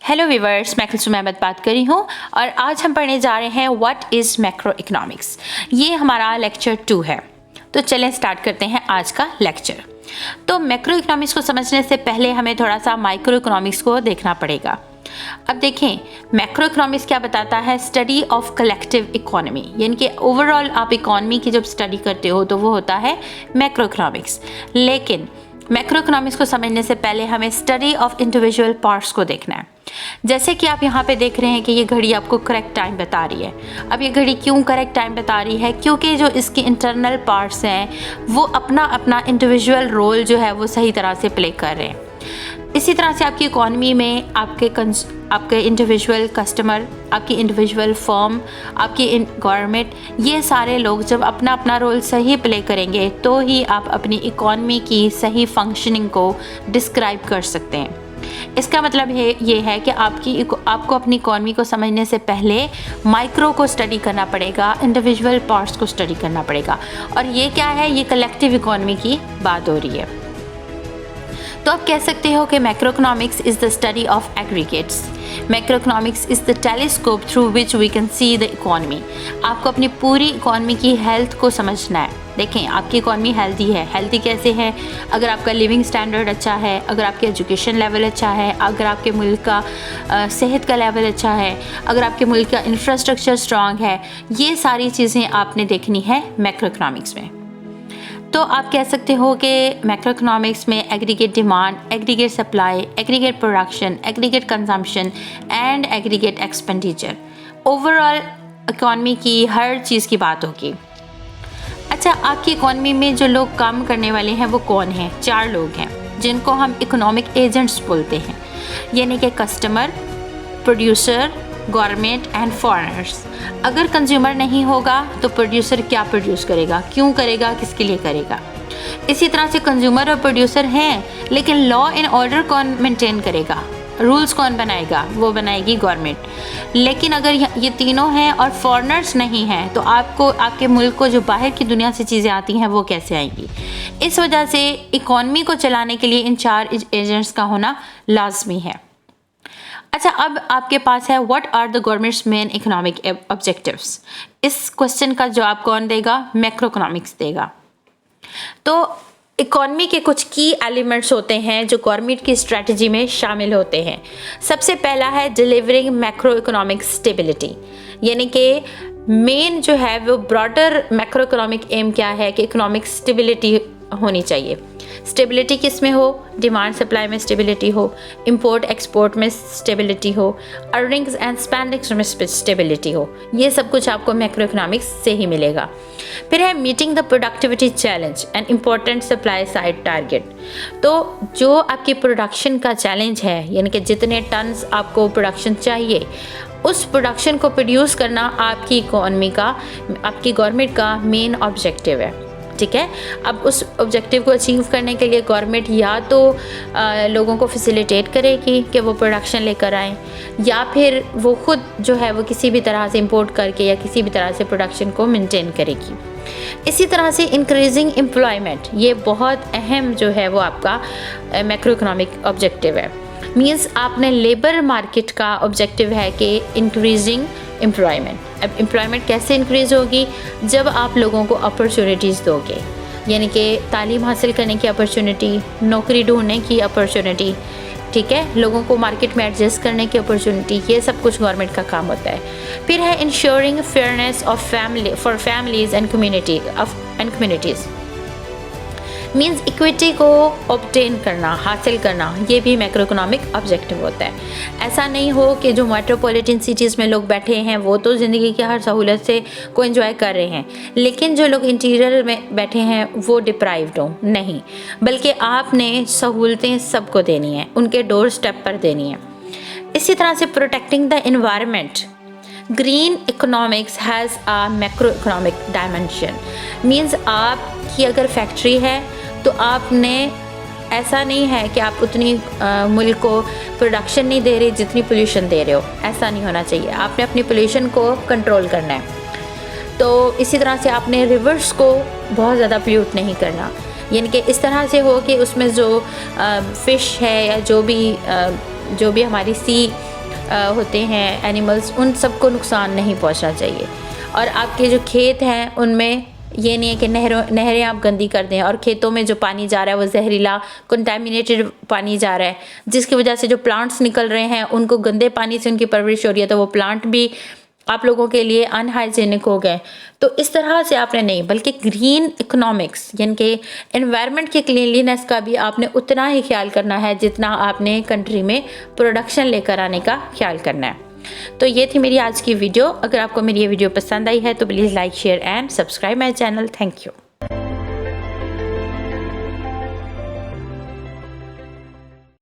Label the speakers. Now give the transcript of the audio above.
Speaker 1: Hello viewers, मैं कुलसुम अहमद बात कर रही हूँ और आज हम पढ़ने जा रहे हैं व्हाट इज़ मैक्रो इकोनॉमिक्स। ये हमारा लेक्चर 2 है। तो चलें स्टार्ट करते हैं आज का लेक्चर। तो मैक्रो इकोनॉमिक्स को समझने से पहले हमें थोड़ा सा माइक्रो इकोनॉमिक्स को देखना पड़ेगा। अब देखें, मैक्रो इकोनॉमिक्स क्या बताता है? स्टडी ऑफ कलेक्टिव इकोनॉमी, यानी कि ओवरऑल आप इकोनॉमी की जब स्टडी करते हो तो वो होता है मैक्रो इकोनॉमिक्स। लेकिन मैक्रो इकोनॉमिक्स को समझने से पहले हमें स्टडी ऑफ इंडिविजुअल पार्ट्स को देखना है। जैसे कि आप यहाँ पे देख रहे हैं कि ये घड़ी आपको करेक्ट टाइम बता रही है। अब ये घड़ी क्यों करेक्ट टाइम बता रही है? क्योंकि जो इसके इंटरनल पार्ट्स हैं वो अपना अपना इंडिविजुअल रोल जो है वो सही तरह से प्ले कर रहे हैं। इसी तरह से आपकी इकॉनमी में आपके इंडिविजुअल कस्टमर, आपकी इंडिविजुअल फर्म, आपकी गवर्नमेंट, ये सारे लोग जब अपना अपना रोल सही प्ले करेंगे तो ही आप अपनी इकॉनमी की सही फंक्शनिंग को डिस्क्राइब कर सकते हैं। इसका मतलब ये है कि आपको अपनी इकॉनमी को समझने से पहले माइक्रो को स्टडी करना पड़ेगा, इंडिविजुअल पार्ट्स को स्टडी करना पड़ेगा। और ये क्या है? ये कलेक्टिव इकॉनमी की बात हो रही है। तो आप कह सकते हो कि macroeconomics is the study of aggregates. Macroeconomics is the telescope through which we can see the economy. आपको अपनी पूरी इकॉनमी की हेल्थ को समझना है। देखें, आपकी इकॉनमी हेल्दी है। हेल्दी कैसे है? अगर आपका लिविंग स्टैंडर्ड अच्छा है, अगर आपके एजुकेशन लेवल अच्छा है, अगर आपके मुल्क का सेहत का लेवल अच्छा है, अगर आपके मुल्क का इंफ्रास्ट्रक्चर स्ट्रॉन्ग है, ये सारी चीज़ें आपने देखनी है मैक्रोइकोनॉमिक्स में। तो आप कह सकते हो कि मैक्रोइकोनॉमिक्स में aggregate demand, aggregate supply, aggregate production, aggregate consumption and aggregate expenditure, overall economy की हर चीज़ की बात होगी। अच्छा, आपकी इकॉनमी में जो लोग काम करने वाले हैं वो कौन हैं? 4 लोग हैं जिनको हम इकोनॉमिक एजेंट्स बोलते हैं, यानी कि customer, producer, government and foreigners. अगर कंज्यूमर नहीं होगा तो प्रोड्यूसर क्या प्रोड्यूस करेगा, क्यों करेगा, किसके लिए करेगा? इसी तरह से कंज्यूमर और प्रोड्यूसर हैं, लेकिन लॉ एंड ऑर्डर कौन मेंटेन करेगा, रूल्स कौन बनाएगा? वो बनाएगी गवर्नमेंट। लेकिन अगर ये तीनों हैं और फॉरेनर्स नहीं हैं तो आपके मुल्क को जो बाहर की दुनिया से चीज़ें आती हैं वो कैसे आएंगी? इस वजह से इकॉनमी को चलाने के लिए इन 4 एजेंट्स का होना लाजमी है। अच्छा, अब आपके पास है what are the government's main economic objectives. इस क्वेश्चन का जवाब कौन देगा? मैक्रो इकोनॉमिक्स देगा। तो इकॉनमी के कुछ की एलिमेंट्स होते हैं जो गवर्नमेंट की स्ट्रेटजी में शामिल होते हैं। सबसे पहला है डिलीवरिंग मैक्रो इकोनॉमिक स्टेबिलिटी, यानी कि मेन जो है वो ब्रॉडर मैक्रो इकोनॉमिक एम क्या है कि इकोनॉमिक स्टेबिलिटी होनी चाहिए। स्टेबिलिटी किस में हो? डिमांड सप्लाई में स्टेबिलिटी हो, इंपोर्ट एक्सपोर्ट में स्टेबिलिटी हो, अर्निंग्स एंड स्पेंडिंग्स में स्टेबिलिटी हो। ये सब कुछ आपको मैक्रो इकोनॉमिक्स से ही मिलेगा। फिर है meeting the productivity challenge and important supply side target. तो जो आपकी प्रोडक्शन का चैलेंज है, यानी कि जितने टन्स आपको प्रोडक्शन चाहिए उस प्रोडक्शन को प्रोड्यूस करना आपकी इकोनॉमी का, आपकी गवर्नमेंट का मेन ऑब्जेक्टिव है। ठीक है। अब उस ऑब्जेक्टिव को अचीव करने के लिए गवर्नमेंट या तो लोगों को फैसिलिटेट करेगी कि वो प्रोडक्शन लेकर आएँ, या फिर वो खुद जो है वो किसी भी तरह से इंपोर्ट करके या किसी भी तरह से प्रोडक्शन को मेंटेन करेगी। इसी तरह से इंक्रीजिंग एम्प्लॉयमेंट, ये बहुत अहम जो है वो आपका मैक्रो इकोनॉमिक ऑब्जेक्टिव है। मीन्स आपने लेबर मार्केट का ऑब्जेक्टिव है कि इंक्रीजिंग एम्प्लॉयमेंट। अब एम्प्लॉयमेंट कैसे इंक्रीज़ होगी? जब आप लोगों को अपॉर्चुनिटीज़ दोगे, यानी कि तालीम हासिल करने की अपॉर्चुनिटी, नौकरी ढूंढने की अपॉर्चुनिटी, ठीक है, लोगों को मार्केट में एडजस्ट करने की अपॉर्चुनिटी, ये सब कुछ गवर्नमेंट का काम होता है। फिर है ensuring fairness of family for families and communities, means equity को ऑब्टेन करना, हासिल करना, ये भी मैक्रो इकोनॉमिक ऑब्जेक्टिव होता है। ऐसा नहीं हो कि जो मेट्रोपॉलिटन सिटीज़ में लोग बैठे हैं वो तो ज़िंदगी की हर सहूलत से को एंजॉय कर रहे हैं, लेकिन जो लोग इंटीरियर में बैठे हैं वो डिप्राइव्ड हो, नहीं, बल्कि आपने सहूलतें सबको देनी है, उनके डोर स्टेप पर देनी है। इसी तरह से protecting the environment, green economics has a macro economic dimension. Means आपकी अगर फैक्ट्री है तो आपने, ऐसा नहीं है कि आप उतनी मुल्क को प्रोडक्शन नहीं दे रहे जितनी पोल्यूशन दे रहे हो, ऐसा नहीं होना चाहिए। आपने अपनी पोल्यूशन को कंट्रोल करना है। तो इसी तरह से आपने रिवर्स को बहुत ज़्यादा पोल्यूट नहीं करना, यानी कि इस तरह से हो कि उसमें जो फ़िश है या जो भी हमारी सी होते हैं एनिमल्स, उन सबको नुकसान नहीं पहुंचना चाहिए। और आपके जो खेत हैं उनमें ये नहीं है कि नहरें आप गंदी कर दें और खेतों में जो पानी जा रहा है वो जहरीला कंटामिनेटेड पानी जा रहा है, जिसकी वजह से जो प्लांट्स निकल रहे हैं उनको गंदे पानी से उनकी परवरिश हो रही है, तो वो प्लांट भी आप लोगों के लिए अनहाइजेनिक हो गए। तो इस तरह से आपने नहीं, बल्कि ग्रीन इकोनॉमिक्स यानी कि एनवायरनमेंट की क्लीनलीनेस का भी आपने उतना ही ख्याल करना है जितना आपने कंट्री में प्रोडक्शन लेकर आने का ख्याल करना है। तो ये थी मेरी आज की वीडियो। अगर आपको मेरी ये वीडियो पसंद आई है तो please like, share and subscribe my channel. Thank you.